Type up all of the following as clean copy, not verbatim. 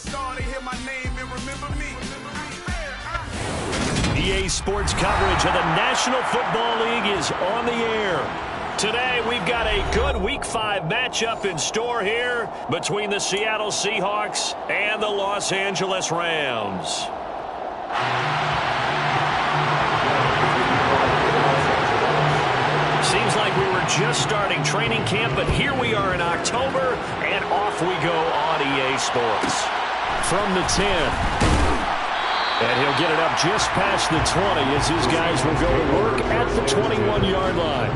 superstar, they hear my name and remember me. EA Sports coverage of the National Football League is on the air. Today, we've got a good Week 5 matchup in store here between the Seattle Seahawks and the Los Angeles Rams. Seems like we were just starting training camp, but here we are in October, and off we go on EA Sports. From the 10. And he'll get it up just past the 20 as his guys will go to work at the 21-yard line.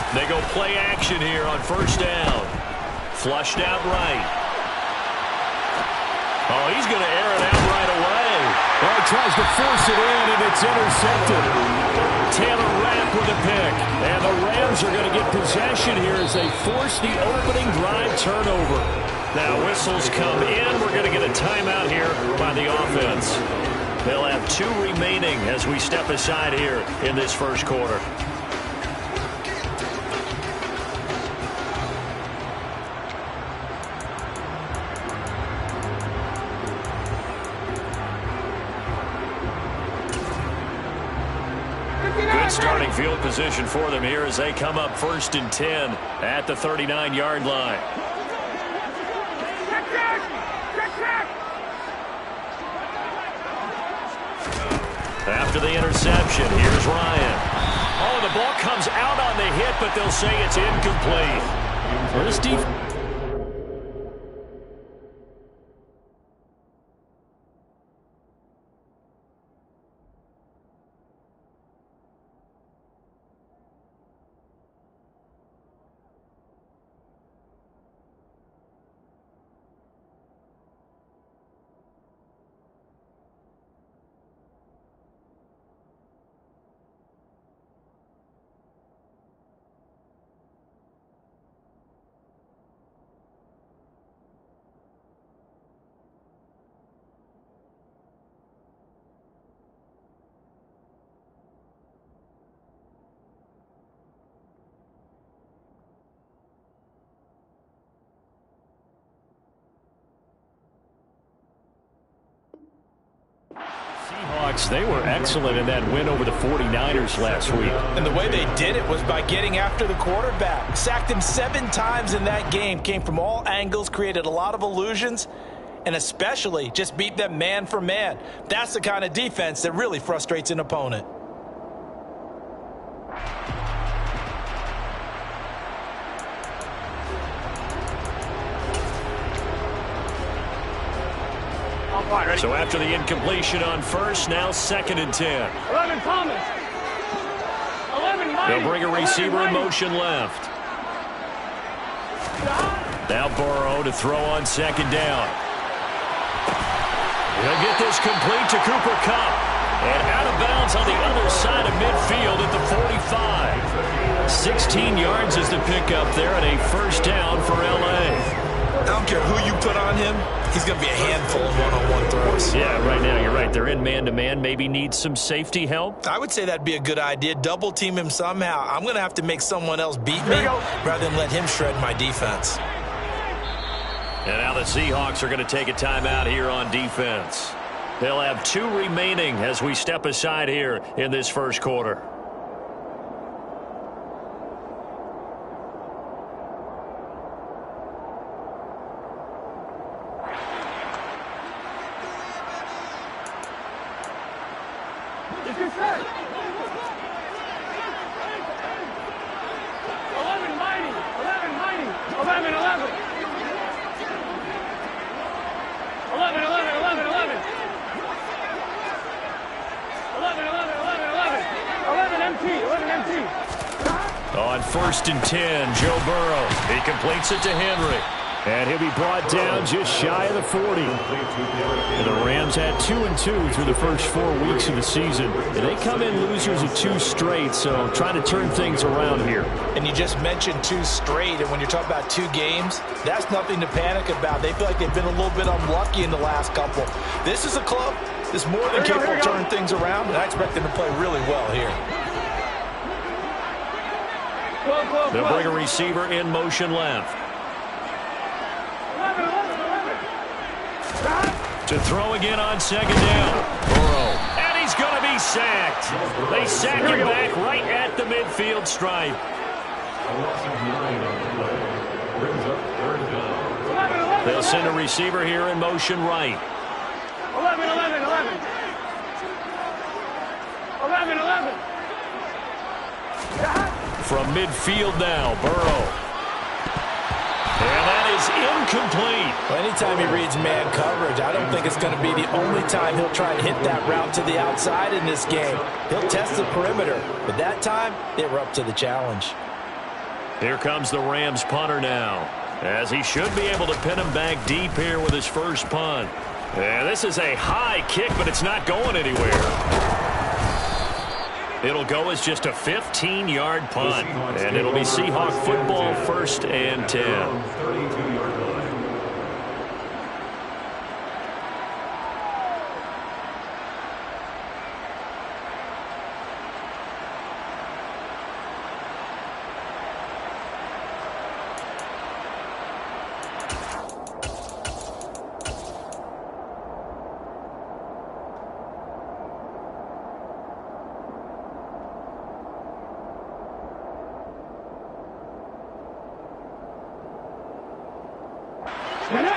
They go play action here on first down. Flushed out right. Oh, he's going to air it out right away. Oh, he tries to force it in, and it's intercepted. Taylor Rapp with a pick. And the Rams are going to get possession here as they force the opening drive turnover. Now whistles come in. We're going to get a timeout here by the offense. They'll have 2 remaining as we step aside here in this first quarter. Starting field position for them here as they come up 1st and 10 at the 39-yard line. After the interception, here's Ryan. Oh, the ball comes out on the hit, but they'll say it's incomplete. For this defense. Seahawks, they were excellent in that win over the 49ers last week. And the way they did it was by getting after the quarterback. Sacked him 7 times in that game. Came from all angles, created a lot of illusions, and especially just beat them man for man. That's the kind of defense that really frustrates an opponent. So after the incompletion on first, now 2nd and 10. 11 Thomas. 11 Mike. They'll bring a receiver in motion left. Now Burrow to throw on 2nd down. He'll get this complete to Cooper Kupp. And out of bounds on the other side of midfield at the 45. 16 yards is the pickup there and a first down for L.A. I don't care who you put on him. He's going to be a handful of one-on-one throws. Yeah, right now you're right. They're in man-to-man. Maybe needs some safety help. I would say that'd be a good idea. Double team him somehow. I'm going to have to make someone else beat me rather than let him shred my defense. And now the Seahawks are going to take a timeout here on defense. They'll have 2 remaining as we step aside here in this first quarter. On 1st and 10, Joe Burrow. He completes it to Henry. And he'll be brought down just shy of the 40. And the Rams had 2-2 through the first 4 weeks of the season. And they come in losers of 2 straight, so trying to turn things around here. And you just mentioned 2 straight, and when you're talking about 2 games, that's nothing to panic about. They feel like they've been a little bit unlucky in the last couple. This is a club that's more than capable of turning things around, and I expect them to play really well here. They'll bring a receiver in motion left. To throw again on 2nd down. Burrow. And he's going to be sacked. They sack him back right at the midfield stripe. They'll send a receiver here in motion right. 11. From midfield now, Burrow. And that is incomplete. Well, anytime he reads man coverage, I don't think it's going to be the only time he'll try and hit that route to the outside in this game. He'll test the perimeter, but that time, they were up to the challenge. Here comes the Rams punter now, as he should be able to pin him back deep here with his first punt. And this is a high kick, but it's not going anywhere. It'll go as just a 15-yard punt, and it'll be Seahawk football 1st and 10.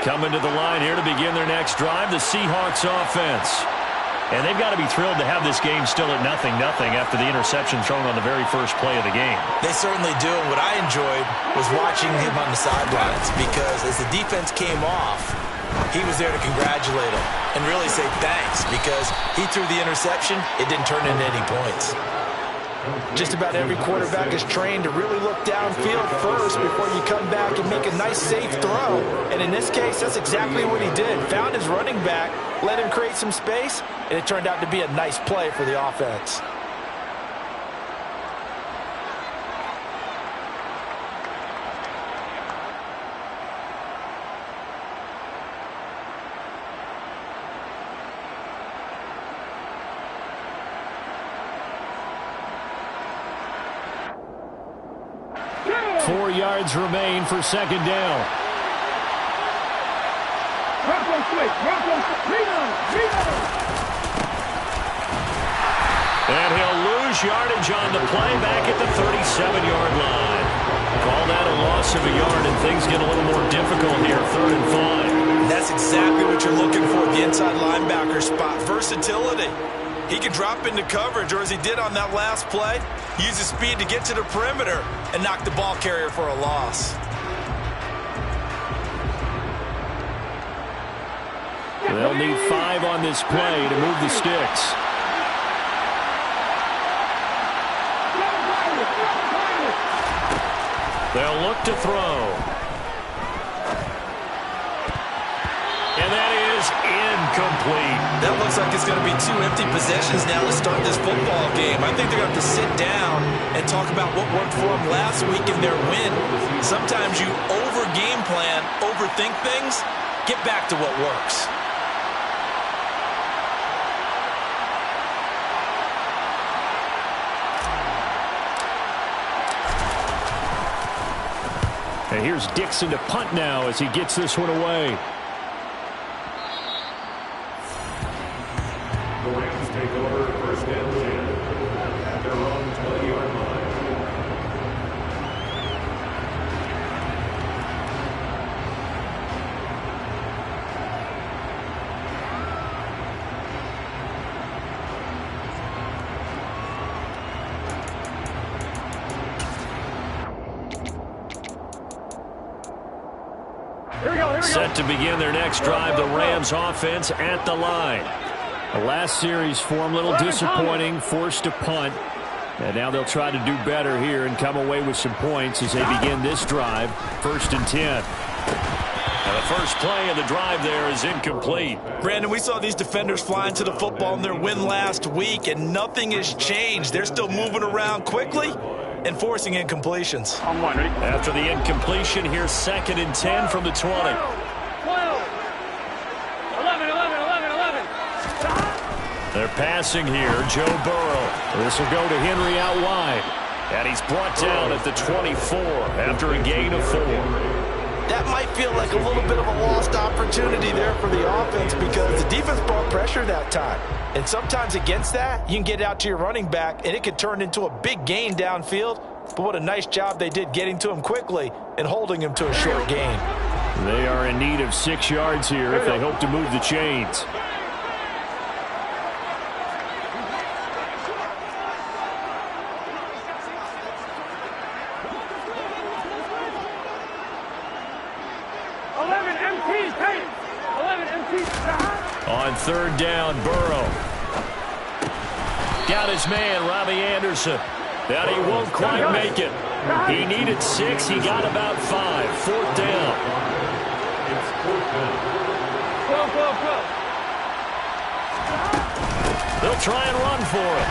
Coming to the line here to begin their next drive, the Seahawks offense. And they've got to be thrilled to have this game still at 0-0 after the interception thrown on the very first play of the game. They certainly do. And what I enjoyed was watching him on the sidelines, because as the defense came off, he was there to congratulate him and really say thanks, because he threw the interception. It didn't turn into any points. Just about every quarterback is trained to really look downfield first before you come back and make a nice, safe throw. And in this case, that's exactly what he did. Found his running back, let him create some space, and it turned out to be a nice play for the offense. Yards remain for 2nd down. And he'll lose yardage on the play back at the 37-yard line. Call that a loss of a yard, and things get a little more difficult here, 3rd and 5. That's exactly what you're looking for, the inside linebacker spot. Versatility. He can drop into coverage, or as he did on that last play, use his speed to get to the perimeter and knock the ball carrier for a loss. They'll need 5 on this play to move the sticks. They'll look to throw. And that is incomplete. think it's going to be 2 empty possessions now to start this football game. I think they're going to have to sit down and talk about what worked for them last week in their win. Sometimes you over-game plan, overthink things, get back to what works. And here's Dixon to punt now as he gets this one away. The Rams take over first and 10 at their own 20-yard line. Set to begin their next drive, the Rams offense at the line. The last series form a little disappointing, forced to punt. And now they'll try to do better here and come away with some points as they begin this drive, 1st and 10. And the first play of the drive there is incomplete. Brandon, we saw these defenders flying to the football in their win last week, and nothing has changed. They're still moving around quickly and forcing incompletions. After the incompletion, here's 2nd and 10 from the 20. 12, 11. They're passing here, Joe Burrow. This will go to Henry out wide. And he's brought down at the 24 after a gain of 4. That might feel like a little bit of a lost opportunity there for the offense because the defense brought pressure that time. And sometimes against that, you can get out to your running back, and it could turn into a big gain downfield. But what a nice job they did getting to him quickly and holding him to a short gain. They are in need of 6 yards here if they hope to move the chains. On 3rd down, Burrow. Got his man, Robbie Anderson. That he won't quite make it. He needed 6. He got about 5. 4th down. They'll try and run for it.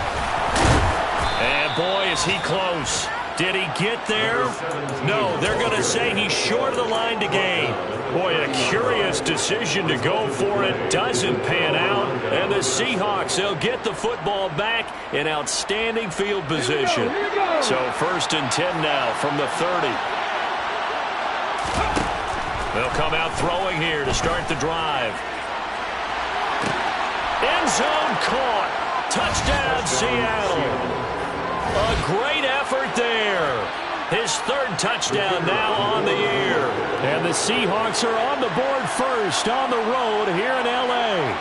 And boy, is he close. Did he get there? No, they're going to say he's short of the line to gain. Boy, a curious decision to go for it. Doesn't pan out. And the Seahawks, they'll get the football back in outstanding field position. So 1st and 10 now from the 30. They'll come out throwing here to start the drive. End zone caught. Touchdown, Seattle. A great effort there. His 3rd touchdown now on the year. And the Seahawks are on the board first on the road here in L.A.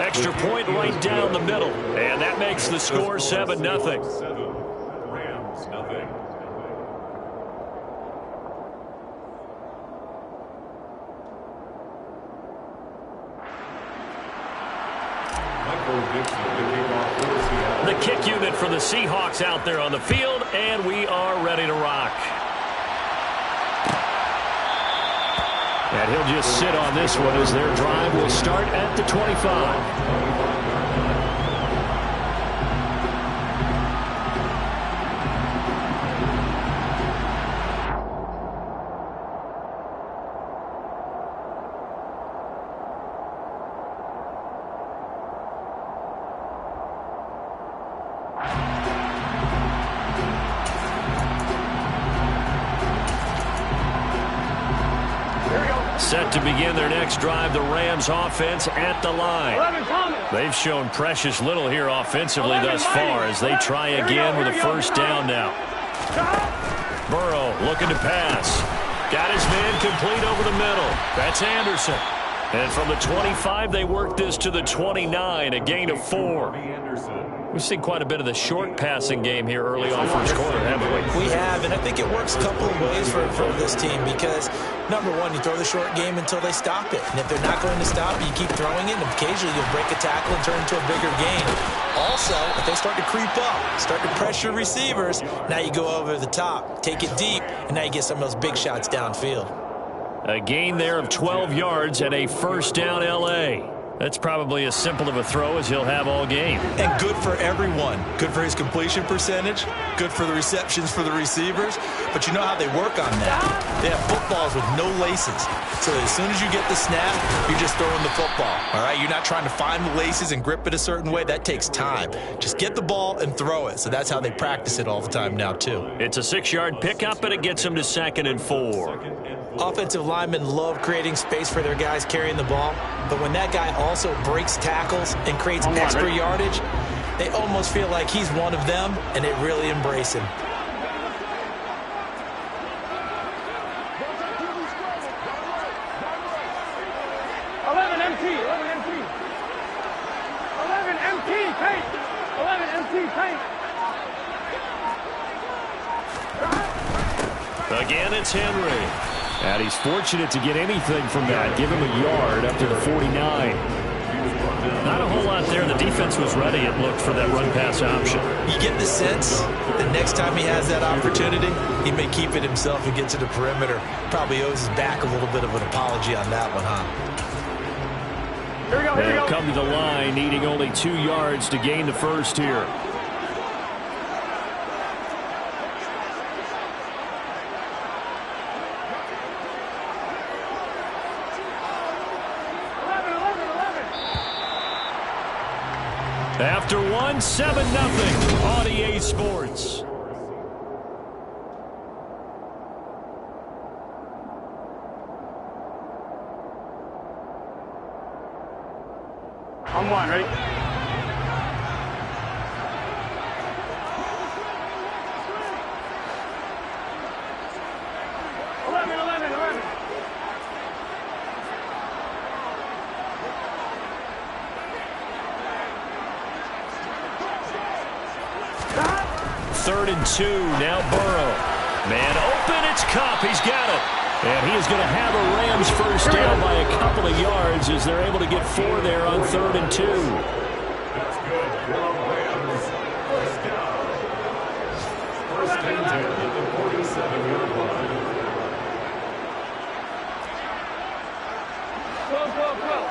Extra point right down the middle. And that makes the score 7-0. Rams, nothing. The kick unit for the Seahawks out there on the field, and we are ready to rock. And he'll just sit on this one as their drive will start at the 25. Set to begin their next drive, the Rams offense at the line. They've shown precious little here offensively thus far as they try again with a 1st down now. Burrow looking to pass. Got his man complete over the middle. That's Anderson. And from the 25, they work this to the 29, a gain of 4. Anderson. We've seen quite a bit of the short passing game here early on first quarter, haven't we? We have, and I think it works a couple of ways for this team because, number one, you throw the short game until they stop it. And if they're not going to stop it, you keep throwing it, and occasionally you'll break a tackle and turn into a bigger gain. Also, if they start to creep up, start to pressure receivers, now you go over the top, take it deep, and now you get some of those big shots downfield. A gain there of 12 yards and a first down L.A. That's probably as simple of a throw as he'll have all game. And good for everyone. Good for his completion percentage. Good for the receptions for the receivers. But you know how they work on that. They have footballs with no laces. So as soon as you get the snap, you're just throwing the football. All right? You're not trying to find the laces and grip it a certain way. That takes time. Just get the ball and throw it. So that's how they practice it all the time now, too. It's a 6-yard pickup, and it gets him to 2nd and 4. Offensive linemen love creating space for their guys carrying the ball, but when that guy also breaks tackles and creates extra yardage, they almost feel like he's one of them, and they really embrace him. Again, it's Henry. And he's fortunate to get anything from that. Give him a yard up to the 49. Not a whole lot there. The defense was ready, it looked, for that run-pass option. You get the sense that next time he has that opportunity, he may keep it himself and get to the perimeter. Probably owes his back a little bit of an apology on that one, huh? Here we go, here we go. They'll come to the line, needing only 2 yards to gain the first here. After 1, 7-0 on EA Sports. I'm one, ready? Third and 2, now Burrow. Man open, it's Cup, he's got it. And he is going to have a Rams first down by a couple of yards as they're able to get 4 there on 3rd and 2. That's good. Rams, first down. First and 10 at the 47-yard line. Go.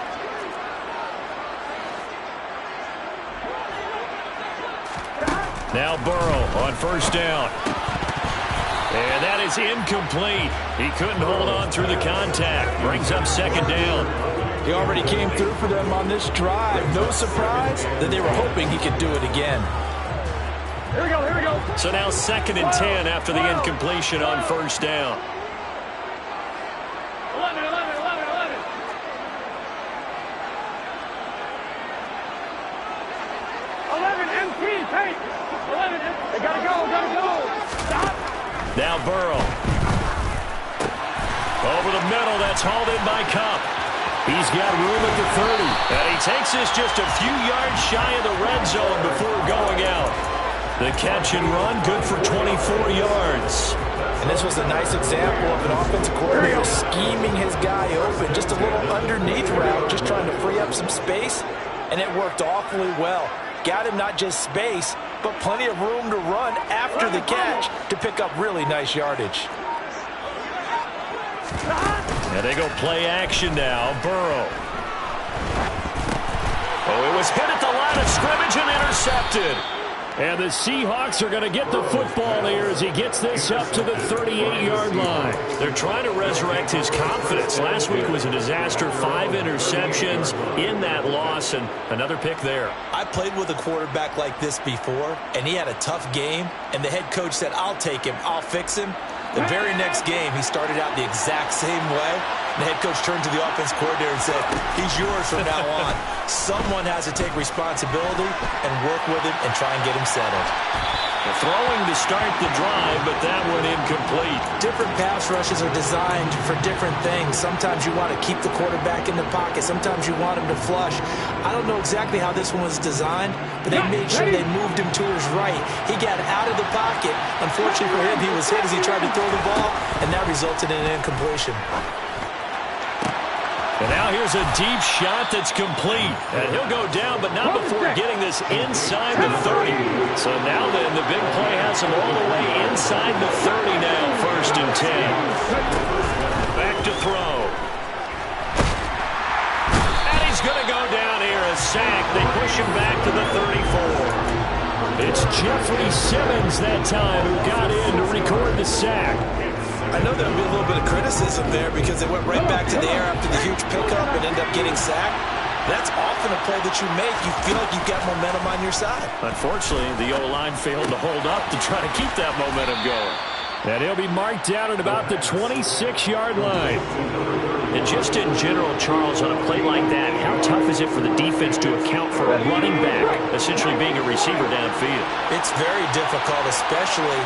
Now Burrow on first down. And that is incomplete. He couldn't hold on through the contact. Brings up 2nd down. He already came through for them on this drive. No surprise that they were hoping he could do it again. Here we go. So now 2nd and 10 after the incompletion on first down. 11. 11 MT, take. 11, they gotta go. Stop. Now Burrow. Over the middle, that's hauled in by Cup. He's got room at the 30. And he takes this just a few yards shy of the red zone before going out. The catch and run, good for 24 yards. And this was a nice example of an offensive coordinator scheming his guy open. Just a little underneath route, just trying to free up some space. And it worked awfully well. Got him not just space, but plenty of room to run after the catch to pick up really nice yardage. And they go play action now. Burrow. Oh, it was hit at the line of scrimmage and intercepted. And the Seahawks are going to get the football here as he gets this up to the 38-yard line. They're trying to resurrect his confidence. Last week was a disaster. 5 interceptions in that loss, and another pick there. I played with a quarterback like this before, and he had a tough game, and the head coach said, I'll take him, I'll fix him. The very next game, he started out the exact same way. The head coach turned to the offense coordinator and said, he's yours from now on. Someone has to take responsibility and work with him and try and get him settled. The throwing to start the drive, but that one incomplete. Different pass rushes are designed for different things. Sometimes you want to keep the quarterback in the pocket. Sometimes you want him to flush. I don't know exactly how this one was designed, but they made sure they moved him to his right. He got out of the pocket. Unfortunately for him, he was hit as he tried to throw the ball, and that resulted in an incompletion. And now here's a deep shot that's complete. And he'll go down, but not before getting this inside the 30. So now then, the big play has him all the way inside the 30 now, 1st and 10. Back to throw. And he's going to go down here, a sack. They push him back to the 34. It's Jeffrey Simmons that time who got in to record the sack. I know there'll be a little bit of criticism there because they went right back to the air after the huge pickup and ended up getting sacked. That's often a play that you make. You feel like you've got momentum on your side. Unfortunately, the O-line failed to hold up to try to keep that momentum going. And he'll be marked down at about the 26-yard line. And just in general, Charles, on a play like that, how tough is it for the defense to account for a running back essentially being a receiver downfield? It's very difficult, especially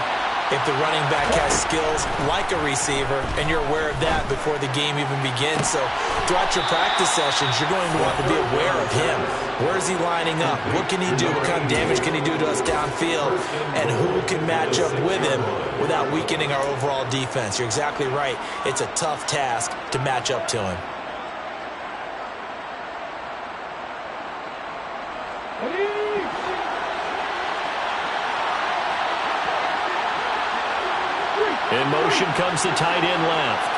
if the running back has skills like a receiver, and you're aware of that before the game even begins. So throughout your practice sessions, you're going to want to be aware of him. Where is he lining up? What can he do? What kind of damage can he do to us downfield? And who can match up with him without weakening our overall defense? You're exactly right. It's a tough task to match up to him. In motion comes the tight end left.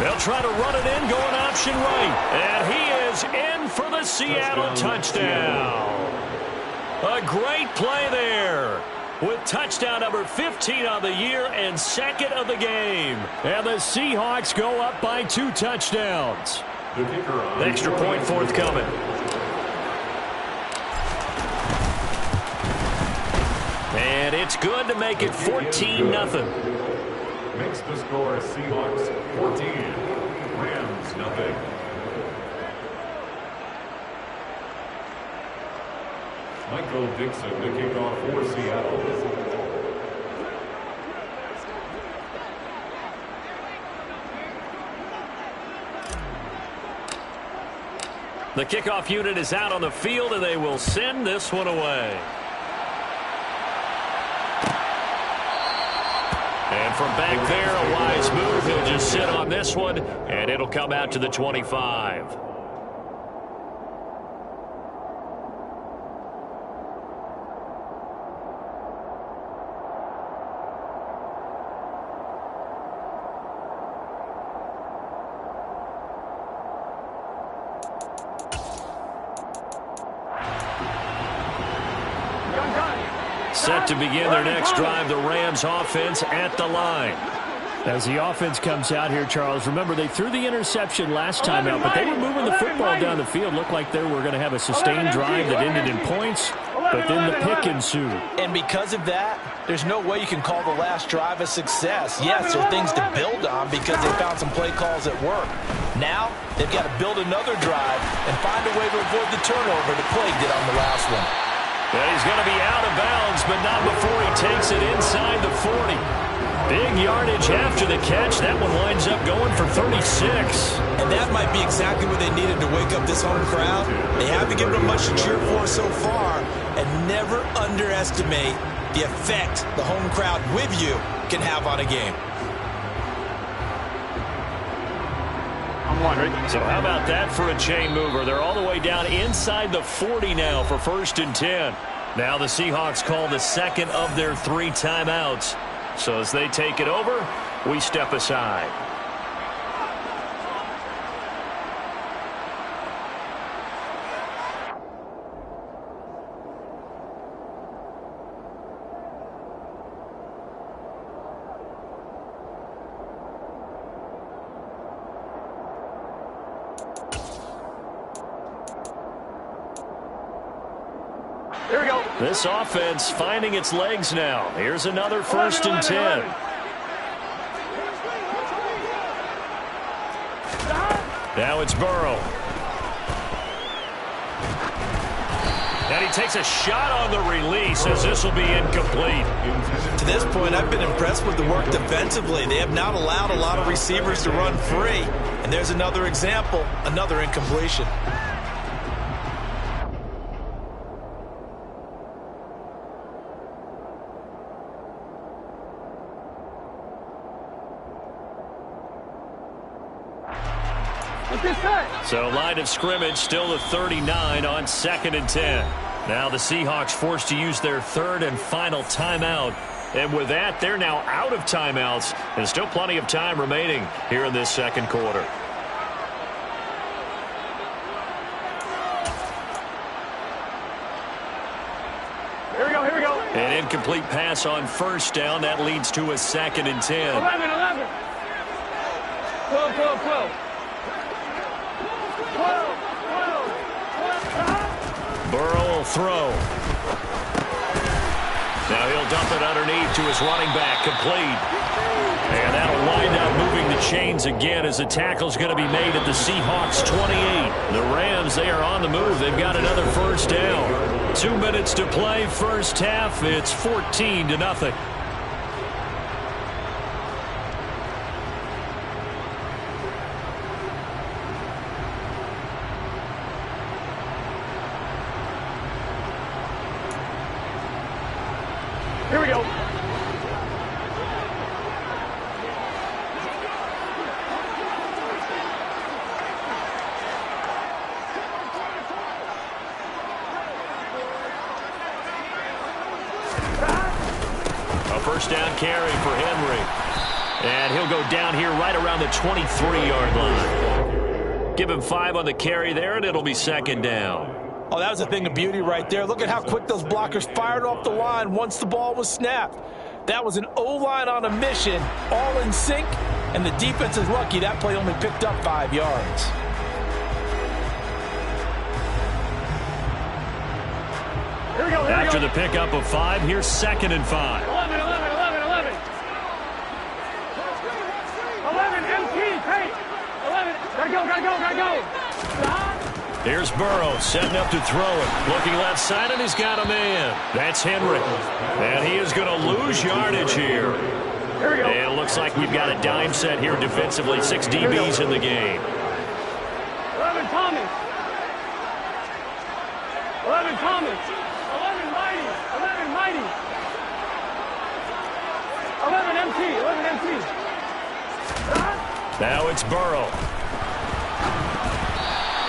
They'll try to run it in, going option right. And he is in for the Seattle touchdown. A great play there, with touchdown number 15 on the year and 2nd of the game. And the Seahawks go up by 2 touchdowns. The extra point forthcoming. And it's good to make it 14-0. Makes the score Seahawks 14, Rams nothing. Michael Dixon to kick off for Seattle. The kickoff unit is out on the field, and they will send this one away. And from back there, a wise move. He'll just sit on this one, and it'll come out to the 25. Set to begin their next drive, the Rams offense at the line. As the offense comes out here, Charles, remember they threw the interception last time out, but they were moving the football down the field. Looked like they were going to have a sustained drive that ended in points, but then the pick ensued. And because of that, there's no way you can call the last drive a success. Yes, there are things to build on because they found some play calls that work. Now, they've got to build another drive and find a way to avoid the turnover that plagued it on the last one. And he's going to be out of bounds, but not before he takes it inside the 40. Big yardage after the catch. That one winds up going for 36. And that might be exactly what they needed to wake up this home crowd. They haven't given them much to cheer for so far. And never underestimate the effect the home crowd with you can have on a game. So how about that for a chain mover? They're all the way down inside the 40 now for 1st and 10. Now the Seahawks call the 2nd of their 3 timeouts. So as they take it over, we step aside. Here we go. This offense finding its legs now. Here's another 1st and 10. Now it's Burrow. And he takes a shot on the release as this will be incomplete. To this point, I've been impressed with the work defensively. They have not allowed a lot of receivers to run free. And there's another example, another incompletion. So line of scrimmage still the 39 on 2nd and 10. Now the Seahawks forced to use their third and final timeout. And with that, they're now out of timeouts. And still plenty of time remaining here in this second quarter. Here we go, here we go. An incomplete pass on first down. That leads to a 2nd and 10. 11. 12. Burrow will throw. Now he'll dump it underneath to his running back, complete. And that'll wind up moving the chains again as the tackle's going to be made at the Seahawks 28. The Rams, they are on the move. They've got another first down. 2 minutes to play, first half. It's 14-0. Here we go. A first down carry for Henry. And he'll go down here right around the 23-yard line. Give him 5 on the carry there, and it'll be 2nd down. Oh, that was a thing of beauty right there. Look at how quick those blockers fired off the line once the ball was snapped. That was an O-line on a mission, all in sync, and the defense is lucky that play only picked up 5 yards. Here we go, here After we go. the pickup of 5, here's 2nd and 5. 11, MT, hey. 11, gotta go. Here's Burrow setting up to throw it. Looking left side, and he's got a man. That's Henry. And he is going to lose yardage here. Here we go. And it looks like we've got a dime set here defensively. 6 DBs in the game. 11 Thomas. 11 Thomas. 11 Mighty. 11 Mighty. 11 MT. Now it's Burrow.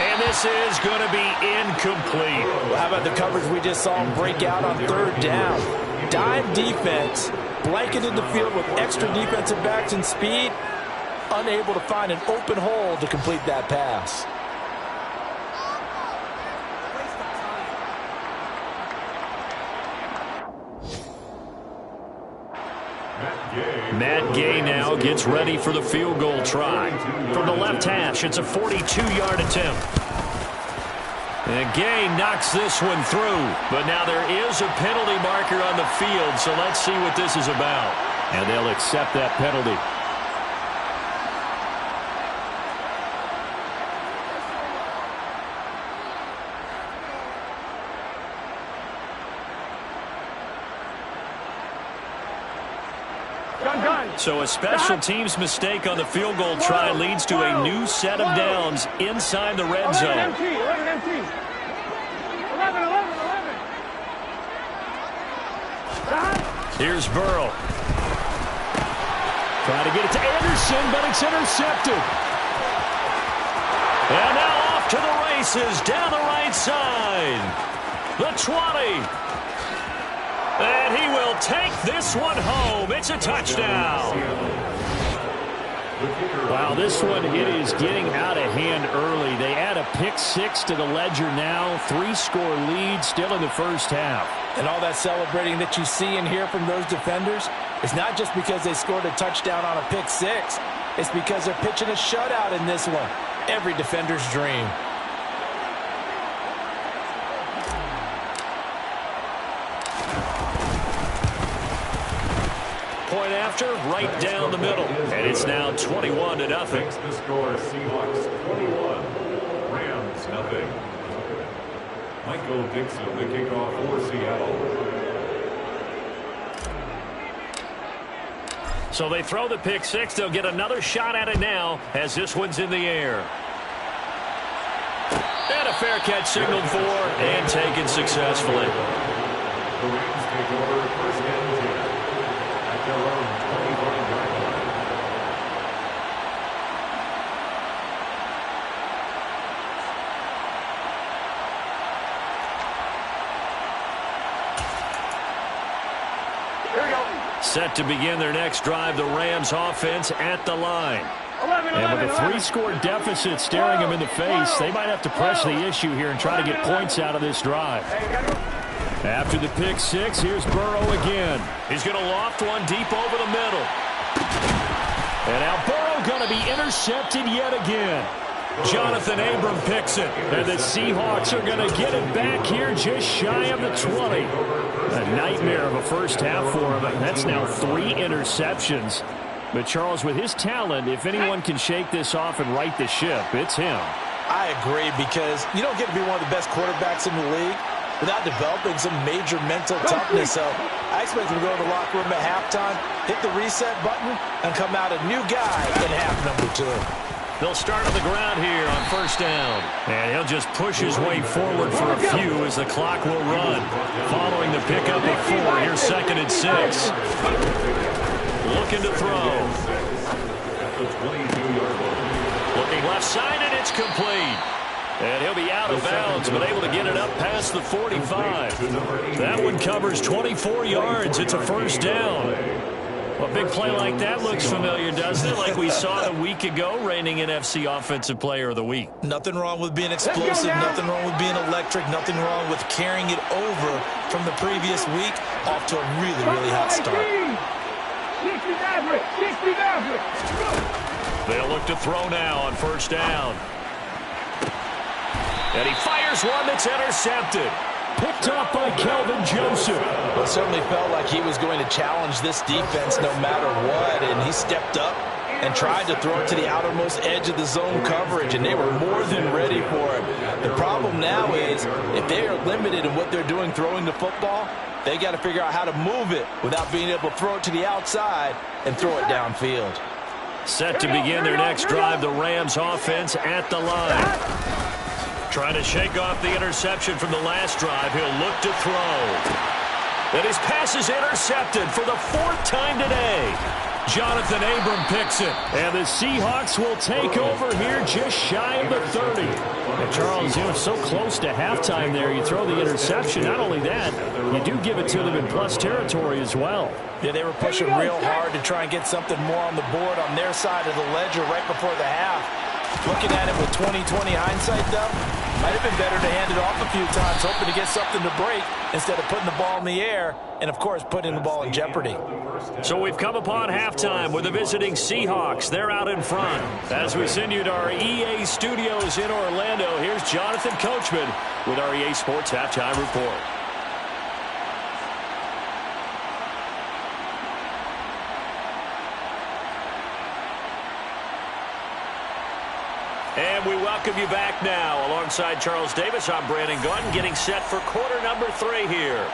And this is going to be incomplete. Well, how about the coverage we just saw him break out on 3rd down? Dime defense, blanketed the field with extra defensive backs and speed, unable to find an open hole to complete that pass. Matt Gay now gets ready for the field goal try. From the left hash, it's a 42-yard attempt. And Gay knocks this one through. But now there is a penalty marker on the field, so let's see what this is about. And they'll accept that penalty. So a special teams mistake on the field goal try leads to a new set of downs inside the red zone. 11 MT. 11. Here's Burrow. Trying to get it to Anderson, but it's intercepted. And now off to the races down the right side. The 20. And he will take this one home. It's a touchdown. Wow, this one, it is getting out of hand early. They add a pick 6 to the ledger now. 3-score lead still in the first half. And all that celebrating that you see and hear from those defenders is not just because they scored a touchdown on a pick 6. It's because they're pitching a shutout in this one. Every defender's dream. Point after, right down the middle. And it's now 21-0. Makes the score Seahawks 21, Rams 0. Michael Dixon, the kickoff for Seattle. So they throw the pick six. They'll get another shot at it now as this one's in the air. And a fair catch signaled for and taken successfully. The Rams take over first and 10 at their own 25-yard line. Set to begin their next drive, the Rams offense at the line. And with a 3-score deficit staring them in the face, they might have to press the issue here and try to get points out of this drive. After the pick six, here's Burrow again. He's going to loft one deep over the middle. And now Burrow going to be intercepted yet again. Jonathan Abram picks it, and the Seahawks are going to get it back here just shy of the 20. A nightmare of a first half for him. That's now 3 interceptions. But Charles, with his talent, if anyone can shake this off and right the ship, it's him. I agree, because you don't get to be one of the best quarterbacks in the league without developing some major mental toughness. So I expect him to go to the locker room at halftime, hit the reset button, and come out a new guy in half number 2. They'll start on the ground here on first down. And he'll just push his way forward for a few as the clock will run. Following the pickup of 4, here's second and 6. Looking to throw. Looking left side, and it's complete. And he'll be out of bounds, but able to get it up past the 45. That one covers 24 yards. It's a first down. A big play like that looks familiar, doesn't it? Like we saw a week ago, reigning NFC Offensive Player of the Week. Nothing wrong with being explosive. Nothing wrong with being electric. Nothing wrong with carrying it over from the previous week off to a really, really hot start. They'll look to throw now on first down. And he fires one that's intercepted. Picked up by Kelvin Joseph. Well, it certainly felt like he was going to challenge this defense no matter what, and he stepped up and tried to throw it to the outermost edge of the zone coverage, and they were more than ready for him. The problem now is if they are limited in what they're doing throwing the football, they got to figure out how to move it without being able to throw it to the outside and throw it downfield. Set to begin their next drive, the Rams offense at the line. Trying to shake off the interception from the last drive. He'll look to throw. And his pass is intercepted for the 4th time today. Jonathan Abram picks it. And the Seahawks will take over here just shy of the 30. And Charles, you know, so close to halftime there. You throw the interception. Not only that, you do give it to them in plus territory as well. Yeah, they were pushing real hard to try and get something more on the board on their side of the ledger right before the half. Looking at it with 20/20 hindsight, though, might have been better to hand it off a few times, hoping to get something to break instead of putting the ball in the air and, of course, putting the ball in jeopardy. So we've come upon halftime with the visiting Seahawks. They're out in front. As we send you to our EA studios in Orlando, here's Jonathan Coachman with our EA Sports Halftime Report. And we welcome you back now. Alongside Charles Davis, I'm Brandon Gunn, getting set for quarter number 3 here.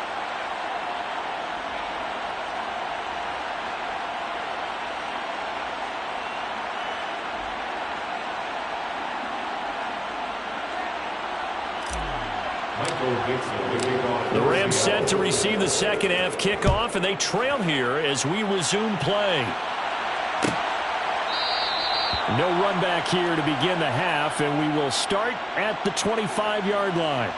The Rams set to receive the second half kickoff, and they trail here as we resume play. No run back here to begin the half, and we will start at the 25-yard line.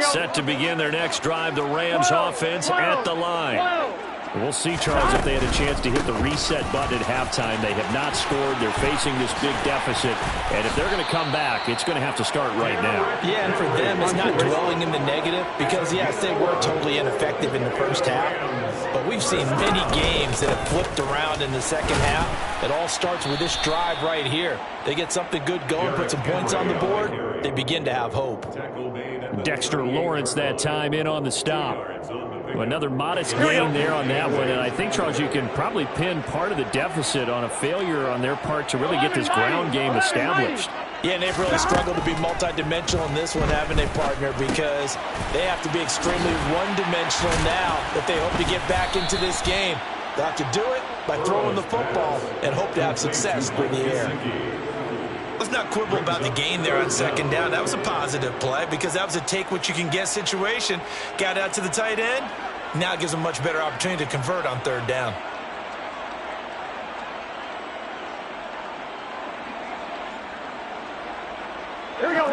Set to begin their next drive, the Rams offense at the line. We'll see, Charles, if they had a chance to hit the reset button at halftime. They have not scored. They're facing this big deficit. And if they're going to come back, it's going to have to start right now. Yeah, and for them, it's not dwelling in the negative because, yes, they were totally ineffective in the first half. But we've seen many games that have flipped around in the second half. It all starts with this drive right here. They get something good going, put some points on the board, they begin to have hope. Dexter Lawrence that time in on the stop. Another modest gain there on that one, and I think, Charles, you can probably pin part of the deficit on a failure on their part to really get this ground game established. Yeah, and they've really struggled to be multidimensional in this one, having a partner, because they have to be extremely one-dimensional now if they hope to get back into this game. They'll have to do it by throwing the football and hope to have success through the air. Let's not quibble about the gain there on second down. That was a positive play because that was a take-what-you-can-get situation. Got out to the tight end. Now it gives them a much better opportunity to convert on third down.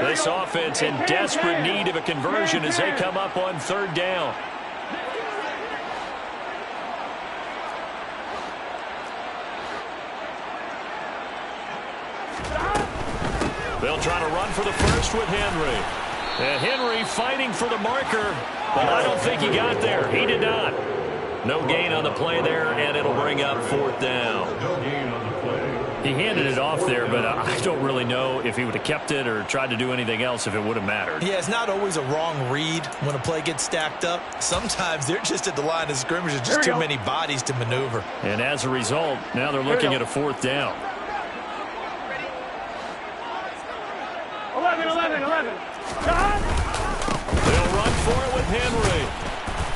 This offense in desperate need of a conversion as they come up on third down. They'll try to run for the first with Henry. And Henry fighting for the marker, but I don't think he got there. He did not. No gain on the play there, and it'll bring up fourth down. He handed it off there, but I don't really know if he would have kept it or tried to do anything else if it would have mattered. Yeah, it's not always a wrong read when a play gets stacked up. Sometimes they're just at the line of scrimmage. There's just too many bodies to maneuver. And as a result, now they're looking at a fourth down. 11. They'll run for it with Henry.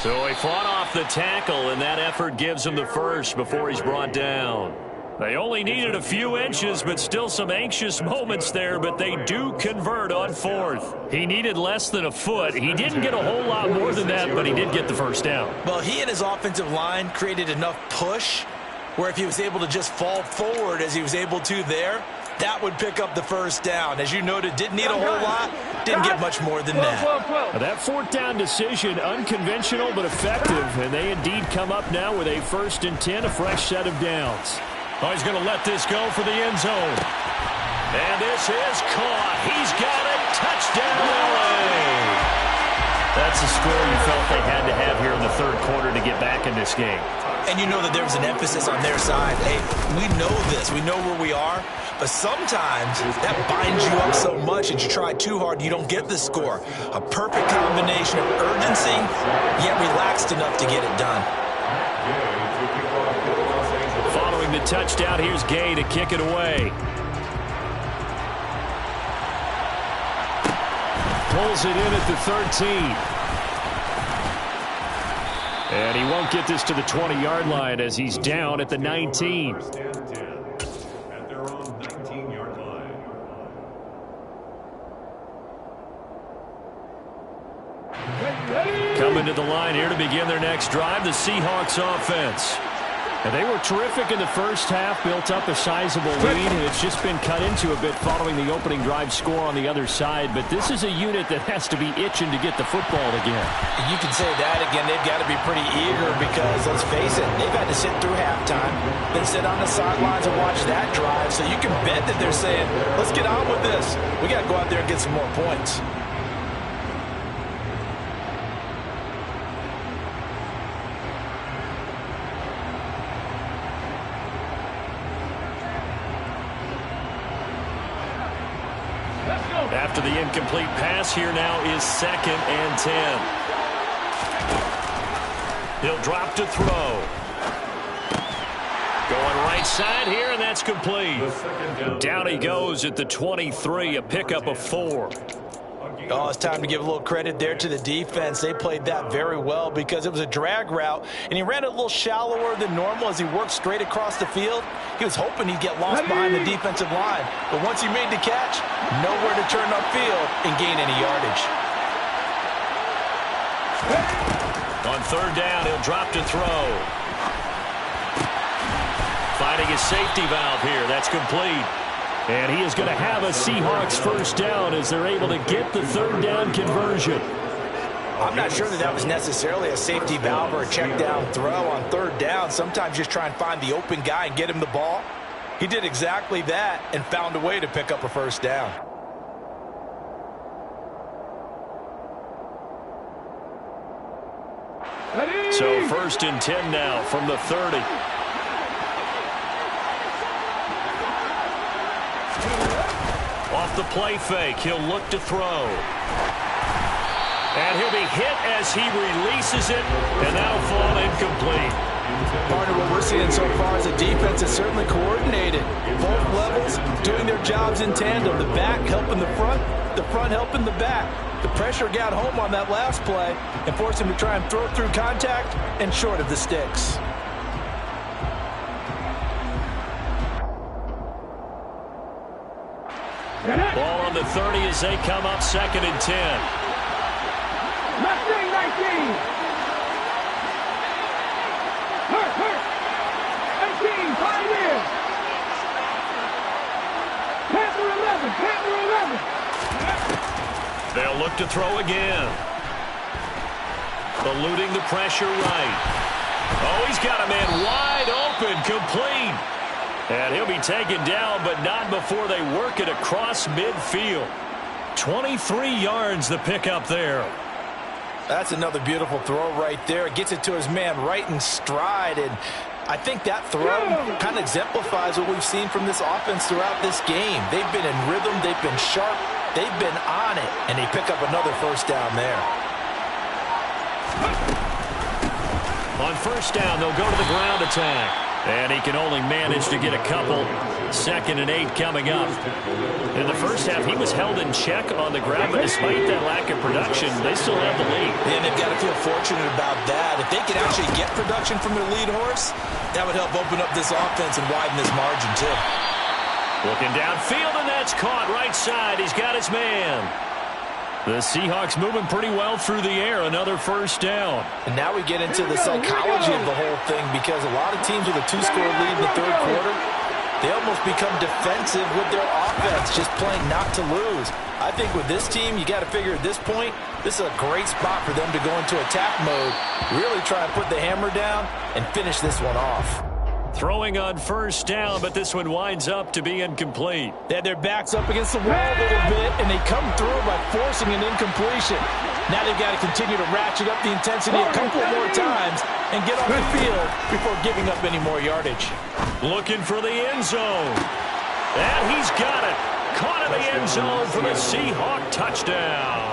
So he fought off the tackle, and that effort gives him the first before he's brought down. They only needed a few inches, but still some anxious moments there, but they do convert on fourth. He needed less than a foot. He didn't get a whole lot more than that, but he did get the first down. Well, he and his offensive line created enough push where if he was able to just fall forward as he was able to there, that would pick up the first down. As you noted, didn't need a whole lot, didn't get much more than that. That fourth down decision, unconventional but effective, and they indeed come up now with a 1st and 10, a fresh set of downs. Oh, he's going to let this go for the end zone. And this is caught. He's got it. Touchdown, LA. That's the score you felt they had to have here in the third quarter to get back in this game. And you know that there was an emphasis on their side. Hey, we know this. We know where we are. But sometimes that binds you up so much that you try too hard, you don't get the score. A perfect combination of urgency, yet relaxed enough to get it done. Following the touchdown, here's Gay to kick it away. Pulls it in at the 13. And he won't get this to the 20-yard line as he's down at the 19. Coming to the line here to begin their next drive, the Seahawks offense. And they were terrific in the first half, built up a sizable lead, and it's just been cut into a bit following the opening drive score on the other side. But this is a unit that has to be itching to get the football again. You can say that again. They've got to be pretty eager because, let's face it, they've had to sit through halftime, then sit on the sidelines and watch that drive. So you can bet that they're saying, let's get on with this. We got to go out there and get some more points. After the incomplete pass, here now is 2nd and 10. He'll drop to throw. Going right side here, and that's complete. Down he goes at the 23, a pickup of 4. Oh, it's time to give a little credit there to the defense. They played that very well because it was a drag route, and he ran a little shallower than normal as he worked straight across the field. He was hoping he'd get lost behind the defensive line, but once he made the catch, nowhere to turn upfield and gain any yardage. On third down, he'll drop to throw. Finding his safety valve here. That's complete. And he is going to have a Seahawks first down as they're able to get the third down conversion. I'm not sure that was necessarily a safety valve or a check down throw on third down. Sometimes just try and find the open guy and get him the ball. He did exactly that and found a way to pick up a first down. So 1st and 10 now from the 30. Off the play fake, he'll look to throw. And he'll be hit as he releases it, and that'll fall incomplete. Partner, what we're seeing so far is the defense is certainly coordinated. Both levels doing their jobs in tandem. The back helping the front helping the back. The pressure got home on that last play and forced him to try and throw through contact and short of the sticks. Ball on the 30 as they come up 2nd and 10. Mustang 19. Hurt. 18, Pioneer. Panther 11. They'll look to throw again. Eluding the pressure right. Oh, he's got a man wide open, complete. And he'll be taken down, but not before they work it across midfield. 23 yards the pickup there. That's another beautiful throw right there. Gets it to his man right in stride. And I think that throw kind of exemplifies what we've seen from this offense throughout this game. They've been in rhythm. They've been sharp. They've been on it. And they pick up another first down there. On 1st down, they'll go to the ground attack. And he can only manage to get a couple. 2nd and 8 coming up. In the first half, he was held in check on the ground, but despite that lack of production, they still have the lead. And they've got to feel fortunate about that. If they can actually get production from their lead horse, that would help open up this offense and widen this margin, too. Looking downfield, and that's caught right side. He's got his man. The Seahawks moving pretty well through the air. Another first down. And now we get into the psychology of the whole thing, because a lot of teams with a 2-score lead in the third quarter, they almost become defensive with their offense, just playing not to lose. I think with this team, you got to figure at this point, this is a great spot for them to go into attack mode, really try and put the hammer down and finish this one off. Throwing on 1st down, but this one winds up to be incomplete. They had their backs up against the wall a little bit, and they come through by forcing an incompletion. Now they've got to continue to ratchet up the intensity a couple more times and get off the field before giving up any more yardage. Looking for the end zone. And he's got it. Caught in the end zone for the Seahawk touchdown.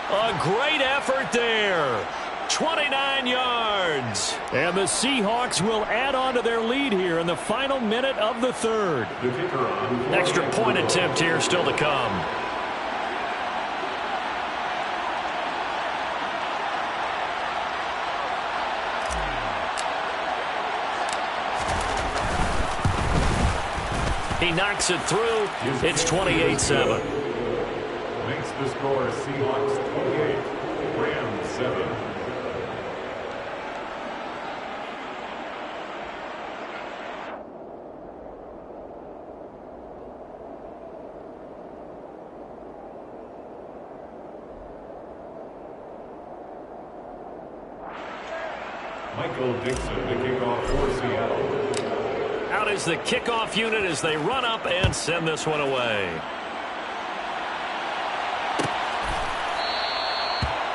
A great effort there. 29 yards. And the Seahawks will add on to their lead here in the final minute of the third. Extra point attempt here still to come. He knocks it through. It's 28-7. Makes the score Seahawks 28, Rams 7. Michael Dixon, the kickoff for Seattle. Out is the kickoff unit as they run up and send this one away.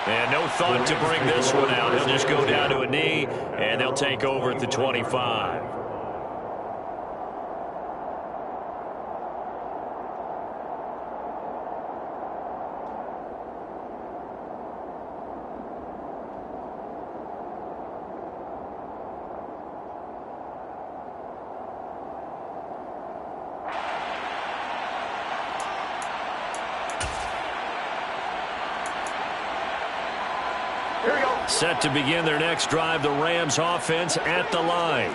And no thought to bring this one out. He'll just go down to a knee, and they'll take over at the 25. Set to begin their next drive, the Rams offense at the line.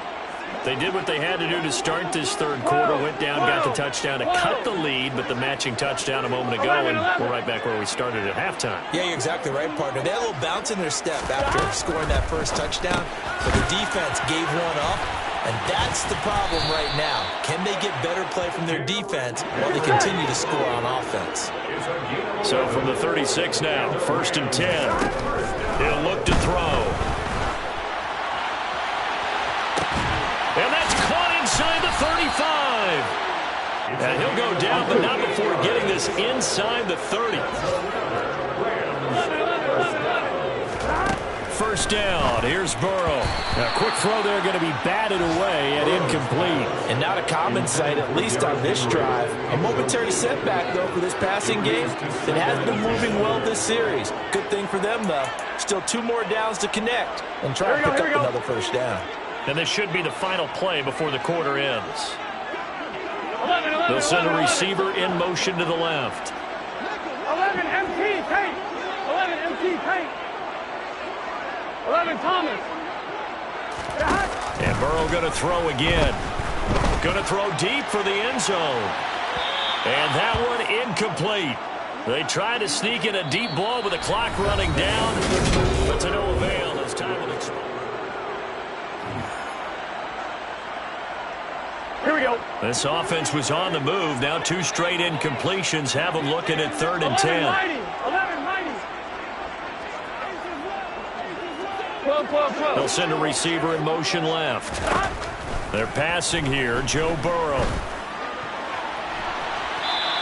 They did what they had to do to start this third quarter, went down, got the touchdown to cut the lead, but the matching touchdown a moment ago, and we're right back where we started at halftime. Yeah, you're exactly right, partner. They had a little bounce in their step after scoring that first touchdown, but the defense gave one up, And that's the problem right now. Can they get better play from their defense while they continue to score on offense? So from the 36 now, 1st and 10. He'll look to throw. And that's caught inside the 35. And he'll go down, but not before getting this inside the 30. 1st down. Here's Burrow. A quick throw there going to be batted away and incomplete. And not a common sight, at least on this drive. A momentary setback, though, for this passing game that has been moving well this series. Good thing for them, though. Still 2 more downs to connect and try to pick up another 1st down. And this should be the final play before the quarter ends. 11, They'll send a receiver in motion to the left. 11, MT, Tank. 11, MT, Tank. 11, Thomas. And Burrow going to throw again. Going to throw deep for the end zone. And that one incomplete. They try to sneak in a deep ball with the clock running down, but to no avail as time will expire. Here we go. This offense was on the move. Now 2 straight incompletions have them looking at 3rd and 10. 11, 12. They'll send a receiver in motion left. They're passing here. Joe Burrow.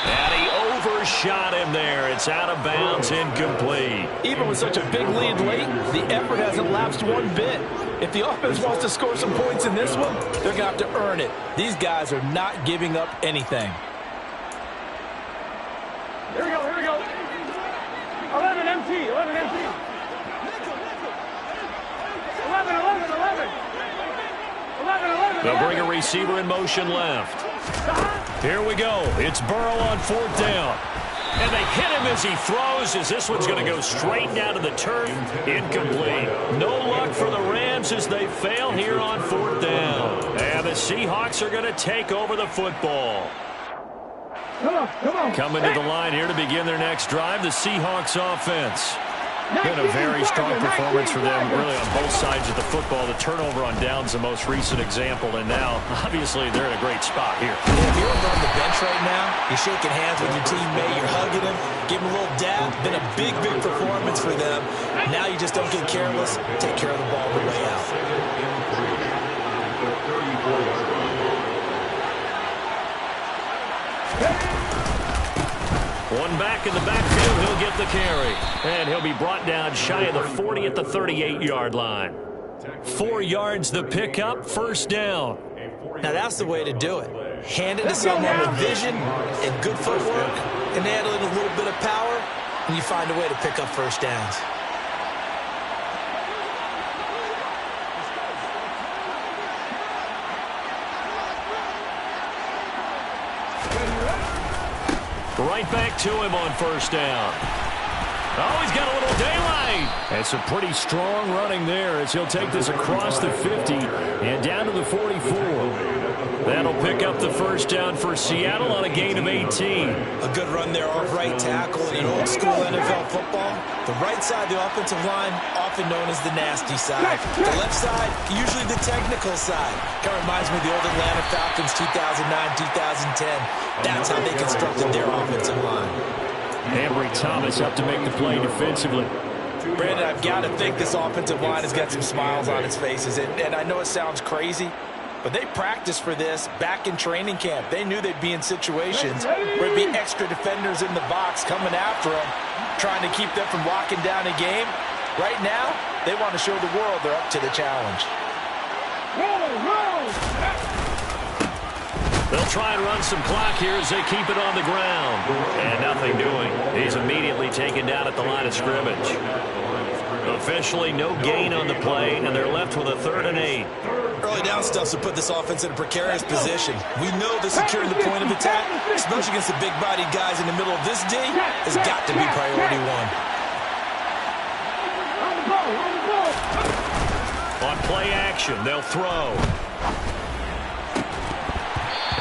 And he overshot him there. It's out of bounds, incomplete. Even with such a big lead late, the effort hasn't lapsed one bit. If the offense wants to score some points in this one, they're going to have to earn it. These guys are not giving up anything. Here we go. 11 MT. 11. They'll bring a receiver in motion left. Here we go. It's Burrow on 4th down. And they hit him as he throws, as this one's going to go straight down to the turf. Incomplete. No luck for the Rams as they fail here on 4th down. And the Seahawks are going to take over the football. Come on. Coming to the line here to begin their next drive, the Seahawks offense. Been a very strong performance for them, really, on both sides of the football. The turnover on downs, the most recent example, and now, obviously, they're in a great spot here. If you're over on the bench right now, you're shaking hands with your teammate, you're hugging him, give him a little dab. Been a big performance for them. Now you just don't get careless. Take care of the ball on the way out. One back in the backfield, he'll get the carry. And he'll be brought down shy of the 40 at the 38-yard line. 4 yards the pickup, 1st down. Now that's the way to do it. Hand it to someone with vision and good footwork, and add in a little bit of power, and you find a way to pick up 1st downs. Right back to him on 1st down. Oh, he's got a little daylight. That's a pretty strong running there as he'll take this across the 50 and down to the 44. That'll pick up the 1st down for Seattle on a gain of 18. A good run there off right tackle in old school NFL football. The right side, the offensive line, often known as the nasty side. The left side, usually the technical side. Kind of reminds me of the old Atlanta Falcons 2009-2010. That's how they constructed their offensive line. Ambry Thomas up to make the play defensively. Brandon, I've got to think this offensive line has got some smiles on its faces. And I know it sounds crazy, but they practiced for this back in training camp. They knew they'd be in situations where there'd be extra defenders in the box coming after them, trying to keep them from locking down a game. Right now, they want to show the world they're up to the challenge. They'll try and run some clock here as they keep it on the ground. And nothing doing. He's immediately taken down at the line of scrimmage. Officially no gain on the play, and they're left with a 3rd and 8. Early down stuff to put this offense in a precarious position. We know that securing the point of attack, especially against the big-bodied guys in the middle of this D, has got to be priority one. On play action, they'll throw.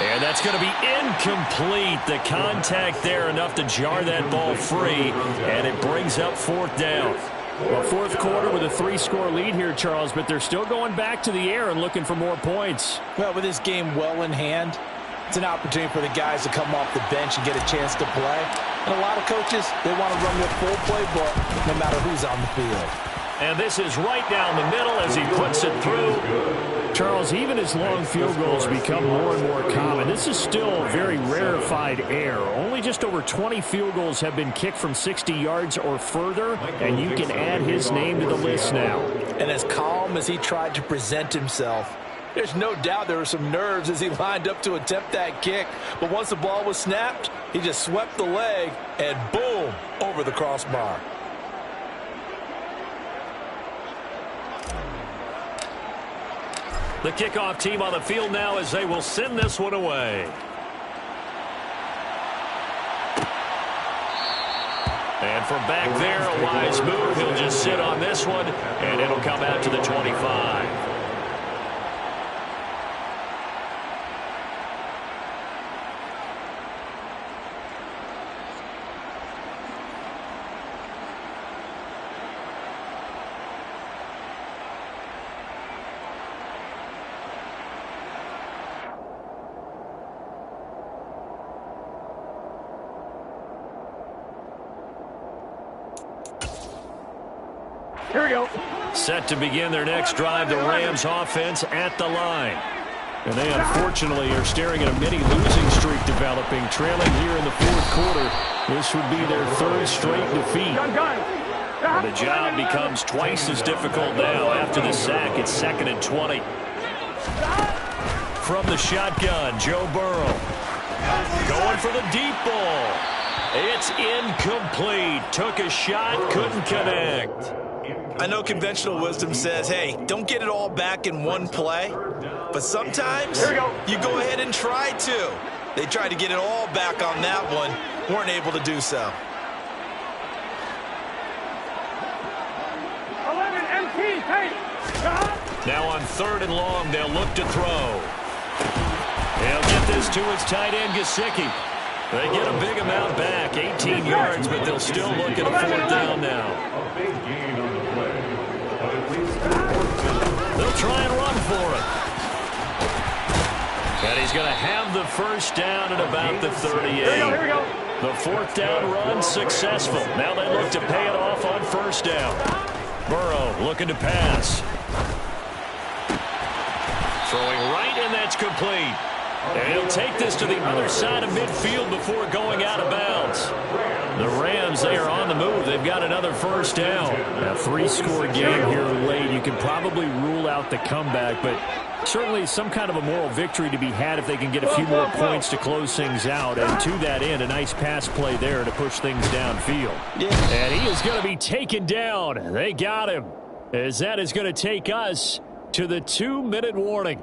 And that's going to be incomplete. The contact there enough to jar that ball free, and it brings up 4th down. Well, fourth quarter with a 3-score lead here, Charles, but they're still going back to the air and looking for more points. Well, with this game well in hand, it's an opportunity for the guys to come off the bench and get a chance to play. And a lot of coaches, they want to run their full playbook no matter who's on the field. And this is right down the middle as he puts it through. Charles, even as long field goals become more and more common, this is still very rarefied air. Only just over 20 field goals have been kicked from 60 yards or further, and you can add his name to the list now. And as calm as he tried to present himself, there's no doubt there were some nerves as he lined up to attempt that kick. But once the ball was snapped, he just swept the leg and boom, over the crossbar. The kickoff team on the field now as they will send this one away. And from back there, a wise move. He'll just sit on this one, and it'll come out to the 25. Here we go. Set to begin their next drive, the Rams offense at the line. And they unfortunately are staring at a mini losing streak developing, trailing here in the fourth quarter. This would be their third straight defeat. And the job becomes twice as difficult now after the sack. It's 2nd and 20. From the shotgun, Joe Burrow. Going for the deep ball. It's incomplete. Took a shot, couldn't connect. I know conventional wisdom says, hey, don't get it all back in one play. But sometimes you go ahead and try to. They tried to get it all back on that one. Weren't able to do so. 11 MT, hey. Now on 3rd and long, they'll look to throw. He'll get this to his tight end, Gesicki. They get a big amount back, 18 yards, but they'll still look at a 4th down now. A big gain on the play. But at least 2 points. They'll try and run for it. And he's going to have the first down at about the 38. Here we go. The 4th down run successful. Now they look to pay it off on 1st down. Burrow looking to pass. Throwing right, and that's complete. And he'll take this to the other side of midfield before going out of bounds. The Rams, they are on the move. They've got another 1st down. A 3-score game here late. You can probably rule out the comeback, but certainly some kind of a moral victory to be had if they can get a few more points to close things out. And to that end, a nice pass play there to push things downfield. And he is going to be taken down. They got him, as that is going to take us to the 2-minute warning.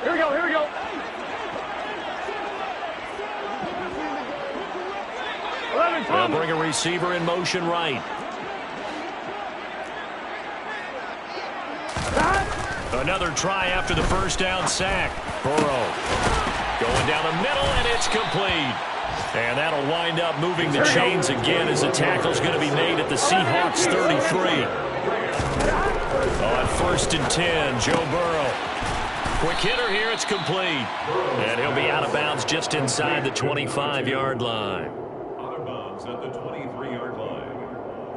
Here we go. They'll bring a receiver in motion right. Another try after the 1st down sack. Burrow going down the middle, and it's complete. And that'll wind up moving the chains again as the tackle's going to be made at the Seahawks 33. On 1st and 10, Joe Burrow. Quick hitter here, it's complete. And he'll be out of bounds just inside the 25-yard line. Out of bounds at the 23-yard line.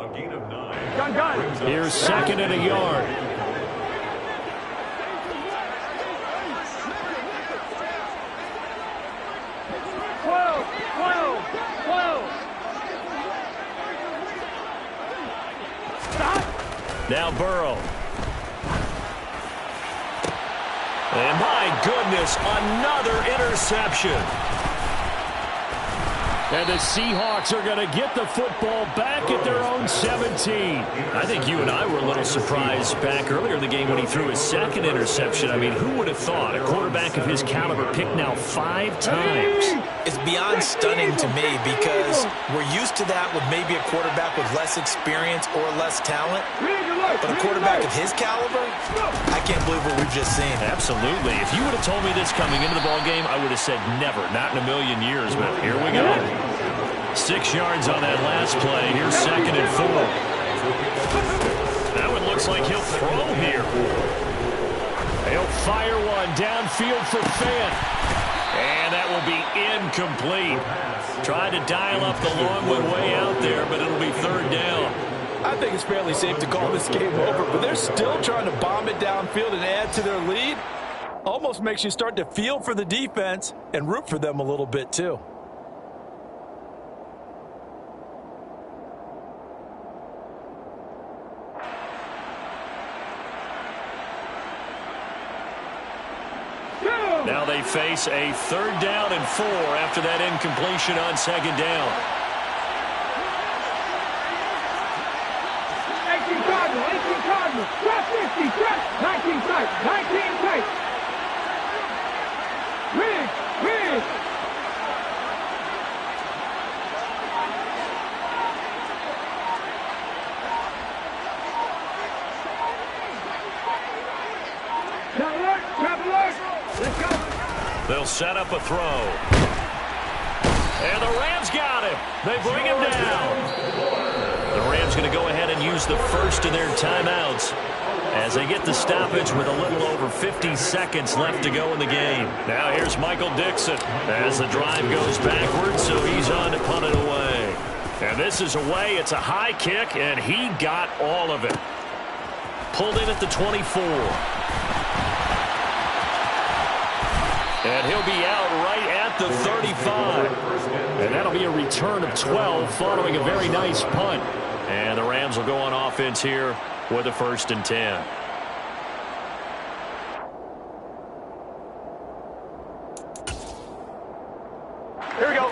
A gain of 9. Gun. Here's 2nd and a yard. Now Burrow. And my goodness, another interception. And the Seahawks are going to get the football back at their own 17. I think you and I were a little surprised back earlier in the game when he threw his 2nd interception. I mean, who would have thought a quarterback of his caliber picked now 5 times? It's beyond stunning to me because we're used to that with maybe a quarterback with less experience or less talent. But a quarterback of his caliber, I can't believe what we've just seen. Absolutely. If you would have told me this coming into the ball game, I would have said never, not in a million years. But here we go. 6 yards on that last play. Here's 2nd and 4. Now it looks like he'll throw here. He'll fire one downfield for Fant. And that will be incomplete. Tried to dial up the long one way out there, but it'll be 3rd down. I think it's fairly safe to call this game over, but they're still trying to bomb it downfield and add to their lead. Almost makes you start to feel for the defense and root for them a little bit too. Now they face a 3rd down and 4 after that incompletion on 2nd down. 18 Cardinal, 18 Cardinal, drop 50, drop 19 tight, 19 tight. Rig, rig. Traveler, let's go. They'll set up a throw. And the Rams got him. They bring him down. The Rams going to go ahead and use the first of their timeouts as they get the stoppage with a little over 50 seconds left to go in the game. Now here's Michael Dixon as the drive goes backwards, so he's on to punt it away. And this is away. It's a high kick, and he got all of it. Pulled in at the 24. And he'll be out right at the 35. And that'll be a return of 12 following a very nice punt. And the Rams will go on offense here with a 1st and 10. Here we go.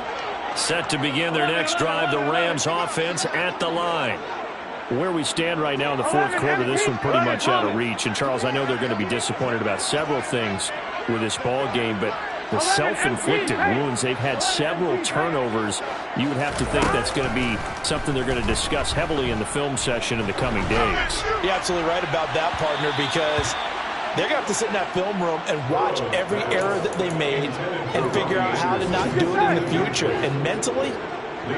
Set to begin their next drive, the Rams offense at the line. Where we stand right now in the 4th quarter, this one pretty much out of reach. And, Charles, I know they're going to be disappointed about several things with this ball game, but the self-inflicted wounds, they've had several turnovers. You would have to think that's going to be something they're going to discuss heavily in the film session in the coming days. You're absolutely right about that, partner, because they're going to have to sit in that film room and watch every error that they made and figure out how to not do it in the future. And mentally,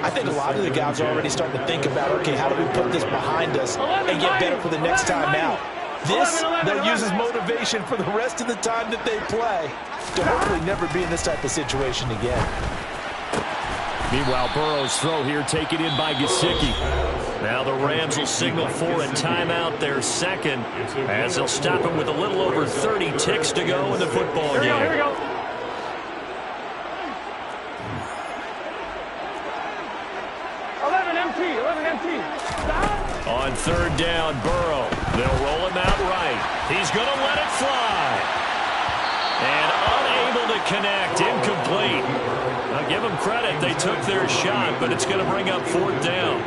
I think a lot of the guys are already starting to think about, okay, how do we put this behind us and get better for the next time out? This, they'll use as motivation for the rest of the time that they play to hopefully never be in this type of situation again. Meanwhile, Burrow's throw here taken in by Gesicki. Now the Rams will signal for a timeout, their 2nd, as they'll stop him with a little over 30 ticks to go in the football game. Here we go. On 3rd down, Burrow. They'll roll him out right. He's going to let it fly. And unable to connect. Incomplete. I'll give them credit. They took their shot, but it's going to bring up 4th down.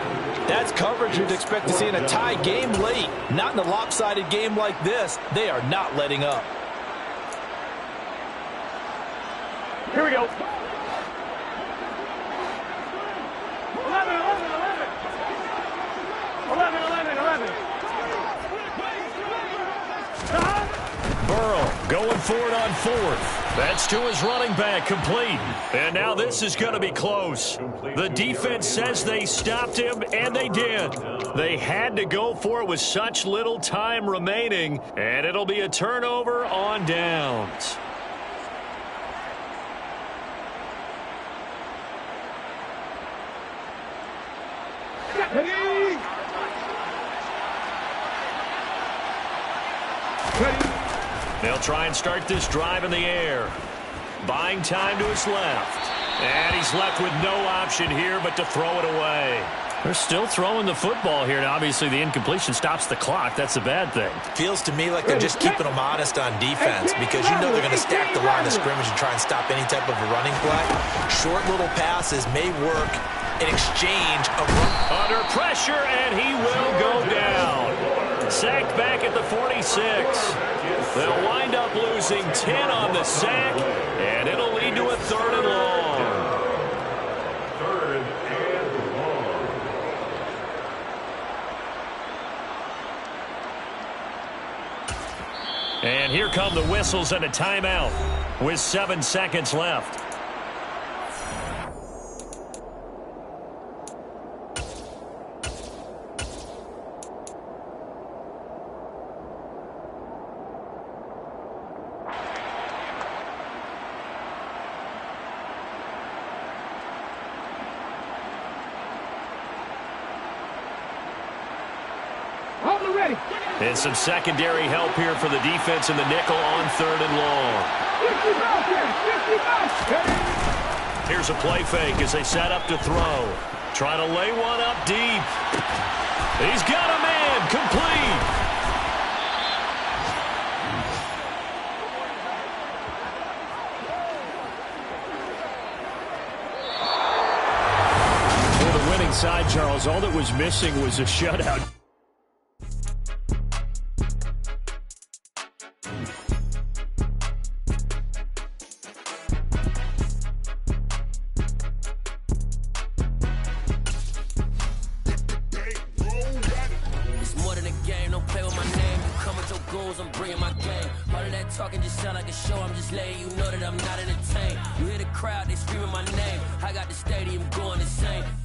That's coverage you'd expect to see in a tie game late. Not in a lopsided game like this. They are not letting up. Here we go. 11. Burrow going for it on 4th. That's to his running back, complete. And now this is going to be close. The defense says they stopped him, and they did. They had to go for it with such little time remaining, and it'll be a turnover on downs. They'll try and start this drive in the air. Buying time to his left. And he's left with no option here but to throw it away. They're still throwing the football here. Now, obviously, the incompletion stops the clock. That's a bad thing. Feels to me like they're just keeping them honest on defense because you know they're going to stack the line of scrimmage and try and stop any type of a running play. Short little passes may work in exchange of under pressure, and he will go down. Sacked back at the 46. They'll wind up losing 10 on the sack, and it'll lead to a 3rd and long. 3rd and long. And here come the whistles and a timeout with 7 seconds left. Ready. And some secondary help here for the defense in the nickel on 3rd and long. 50 back. Here's a play fake as they set up to throw. Trying to lay one up deep. He's got a man complete. For the winning side, Charles, all that was missing was a shutout. Talking just sound like a show. I'm just letting you know that I'm not entertained. You hear the crowd, they screaming my name. I got the stadium going insane.